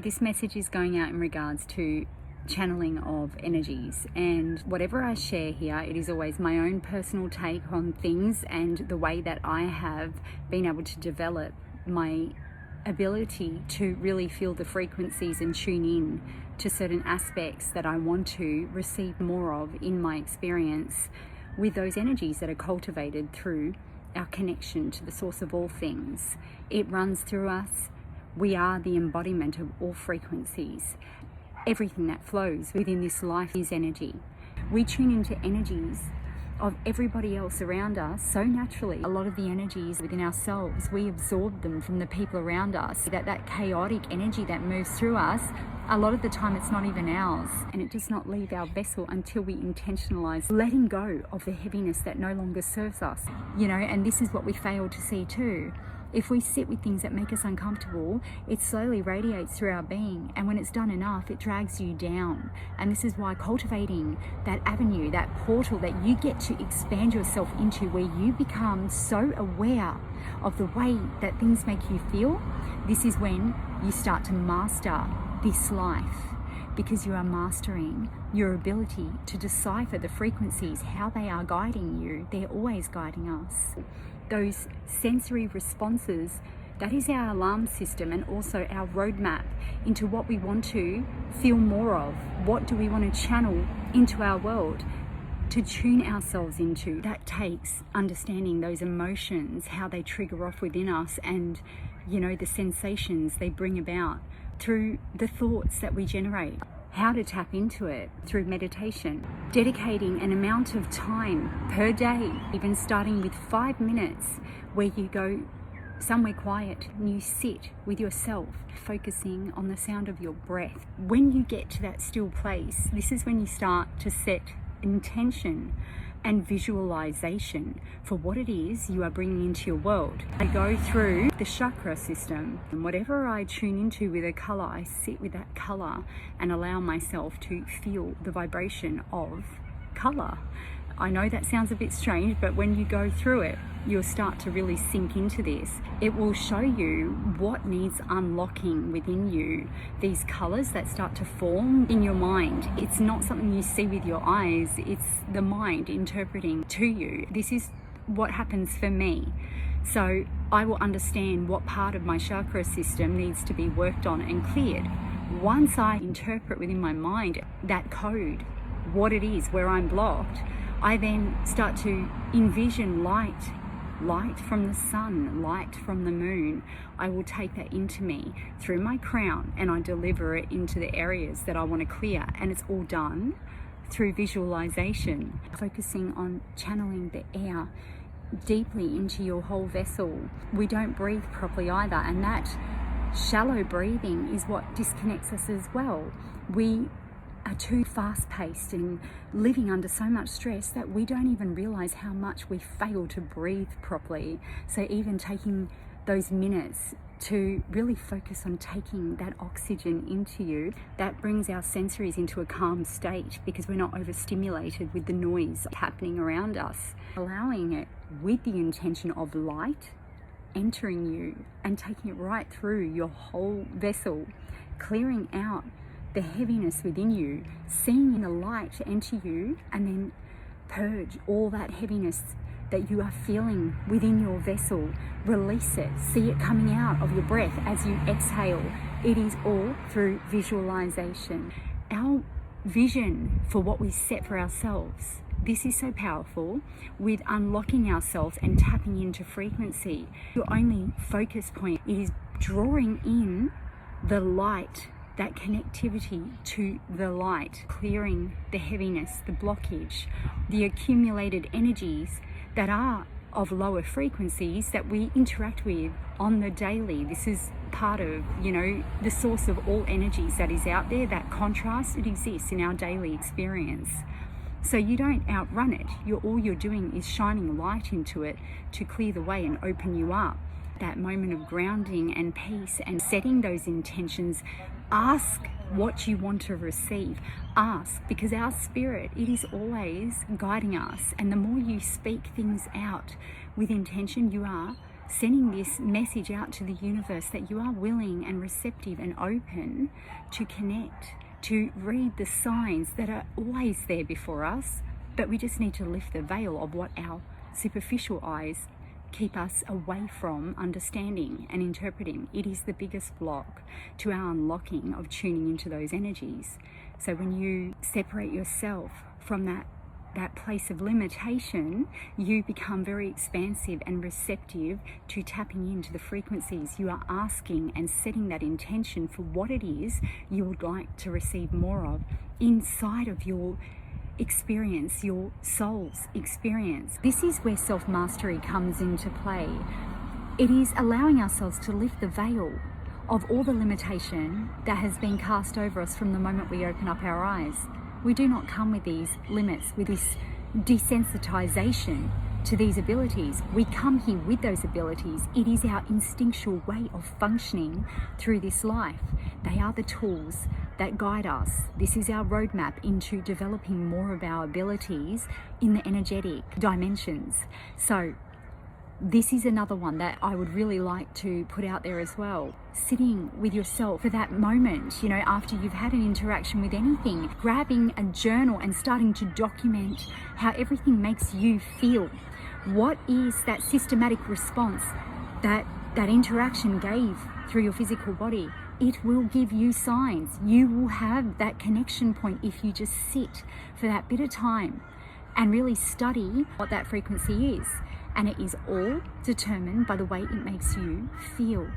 This message is going out in regards to channeling of energies, and whatever I share here, it is always my own personal take on things and the way that I have been able to develop my ability to really feel the frequencies and tune in to certain aspects that I want to receive more of in my experience with those energies that are cultivated through our connection to the source of all things. It runs through us. We are the embodiment of all frequencies. Everything that flows within this life is energy. We tune into energies of everybody else around us so naturally. A lot of the energies within ourselves, we absorb them from the people around us. That chaotic energy that moves through us, a lot of the time it's not even ours, and it does not leave our vessel until we intentionalize letting go of the heaviness that no longer serves us. And this is what we fail to see too. If we sit with things that make us uncomfortable, it slowly radiates through our being, and when it's done enough, it drags you down. And this is why cultivating that avenue, that portal that you get to expand yourself into, where you become so aware of the way that things make you feel, this is when you start to master this life, because you are mastering your ability to decipher the frequencies, how they are guiding you. They're always guiding us. Those sensory responses, that is our alarm system, and also our roadmap into what we want to feel more of. What do we want to channel into our world to tune ourselves into? That takes understanding those emotions, how they trigger off within us, and the sensations they bring about through the thoughts that we generate. How to tap into it through meditation, dedicating an amount of time per day, even starting with 5 minutes, where you go somewhere quiet and you sit with yourself, focusing on the sound of your breath. When you get to that still place, this is when you start to set intention and visualization for what it is you are bringing into your world. I go through the chakra system, and whatever I tune into with a color, I sit with that color and allow myself to feel the vibration of color. I know that sounds a bit strange, but when you go through it, you'll start to really sink into this. It will show you what needs unlocking within you. These colors that start to form in your mind. It's not something you see with your eyes, it's the mind interpreting to you. This is what happens for me. So I will understand what part of my chakra system needs to be worked on and cleared. Once I interpret within my mind that code, what it is, where I'm blocked, I then start to envision light from the sun, light from the moon. I will take that into me through my crown, and I deliver it into the areas that I want to clear. And it's all done through visualization, focusing on channeling the air deeply into your whole vessel. We don't breathe properly either, and that shallow breathing is what disconnects us as well. We are too fast-paced and living under so much stress that we don't even realize how much we fail to breathe properly. So even taking those minutes to really focus on taking that oxygen into you, that brings our sensories into a calm state, because we're not overstimulated with the noise happening around us. Allowing it with the intention of light entering you and taking it right through your whole vessel, clearing out the heaviness within you, seeing the light enter you, and then purge all that heaviness that you are feeling within your vessel. Release it. See it coming out of your breath as you exhale. It is all through visualization. Our vision for what we set for ourselves, this is so powerful with unlocking ourselves and tapping into frequency. Your only focus point is drawing in the light, that connectivity to the light, clearing the heaviness, the blockage, the accumulated energies that are of lower frequencies that we interact with on the daily. This is part of, the source of all energies that is out there. That contrast, it exists in our daily experience. So you don't outrun it. All you're doing is shining light into it to clear the way and open you up. That moment of grounding and peace and setting those intentions. Ask what you want to receive. Ask, because our spirit, it is always guiding us. And the more you speak things out with intention, you are sending this message out to the universe that you are willing and receptive and open to connect, to read the signs that are always there before us, but we just need to lift the veil of what our superficial eyes keep us away from understanding and interpreting. It is the biggest block to our unlocking of tuning into those energies. So when you separate yourself from that place of limitation, you become very expansive and receptive to tapping into the frequencies. You are asking and setting that intention for what it is you would like to receive more of inside of your experience, your soul's experience. This is where self-mastery comes into play. It is allowing ourselves to lift the veil of all the limitation that has been cast over us from the moment we open up our eyes. We do not come with these limits, with this desensitization to these abilities. We come here with those abilities. It is our instinctual way of functioning through this life. They are the tools that guide us. This is our roadmap into developing more of our abilities in the energetic dimensions. So this is another one that I would really like to put out there as well. Sitting with yourself for that moment, after you've had an interaction with anything, grabbing a journal and starting to document how everything makes you feel. What is that systematic response that interaction gave through your physical body? It will give you signs. You will have that connection point if you just sit for that bit of time and really study what that frequency is. And it is all determined by the way it makes you feel.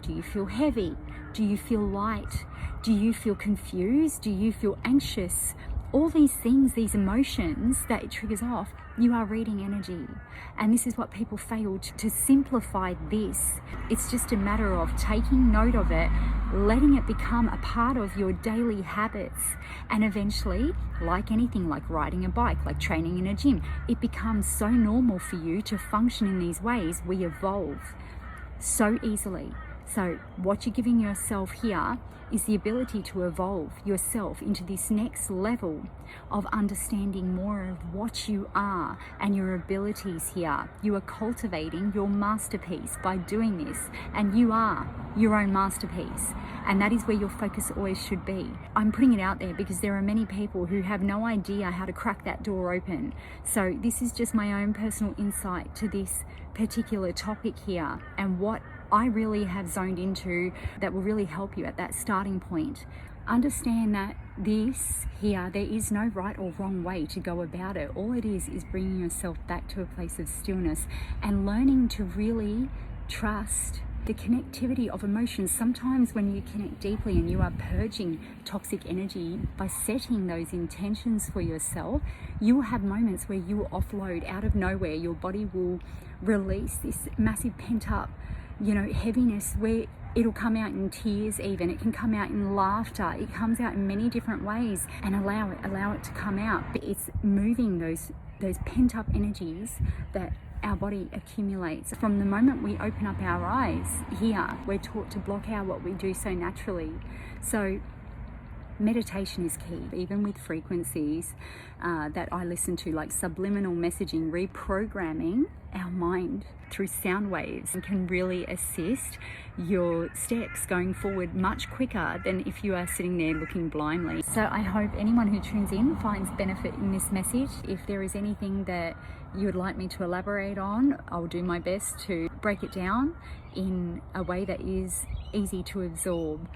Do you feel heavy? Do you feel light? Do you feel confused? Do you feel anxious? All these things, these emotions that it triggers off, you are reading energy. And this is what people fail to simplify this. It's just a matter of taking note of it, letting it become a part of your daily habits. And eventually, like anything, like riding a bike, like training in a gym, it becomes so normal for you to function in these ways. We evolve so easily. So what you're giving yourself here is the ability to evolve yourself into this next level of understanding more of what you are and your abilities here. You are cultivating your masterpiece by doing this, and you are your own masterpiece. And that is where your focus always should be. I'm putting it out there because there are many people who have no idea how to crack that door open. So this is just my own personal insight to this particular topic here, and what I really have zoned into that will really help you at that starting point. Understand that this here, there is no right or wrong way to go about it. All it is bringing yourself back to a place of stillness and learning to really trust the connectivity of emotions. Sometimes when you connect deeply and you are purging toxic energy by setting those intentions for yourself, you will have moments where you will offload out of nowhere. Your body will release this massive pent-up heaviness, where it'll come out in tears, even it can come out in laughter. It comes out in many different ways, and allow it to come out. But it's moving those pent-up energies that our body accumulates. From the moment we open up our eyes here, we're taught to block out what we do so naturally. So meditation is key. Even with frequencies that I listen to, like subliminal messaging, reprogramming our mind through sound waves can really assist your steps going forward much quicker than if you are sitting there looking blindly. So I hope anyone who tunes in finds benefit in this message. If there is anything that you would like me to elaborate on, I'll do my best to break it down in a way that is easy to absorb.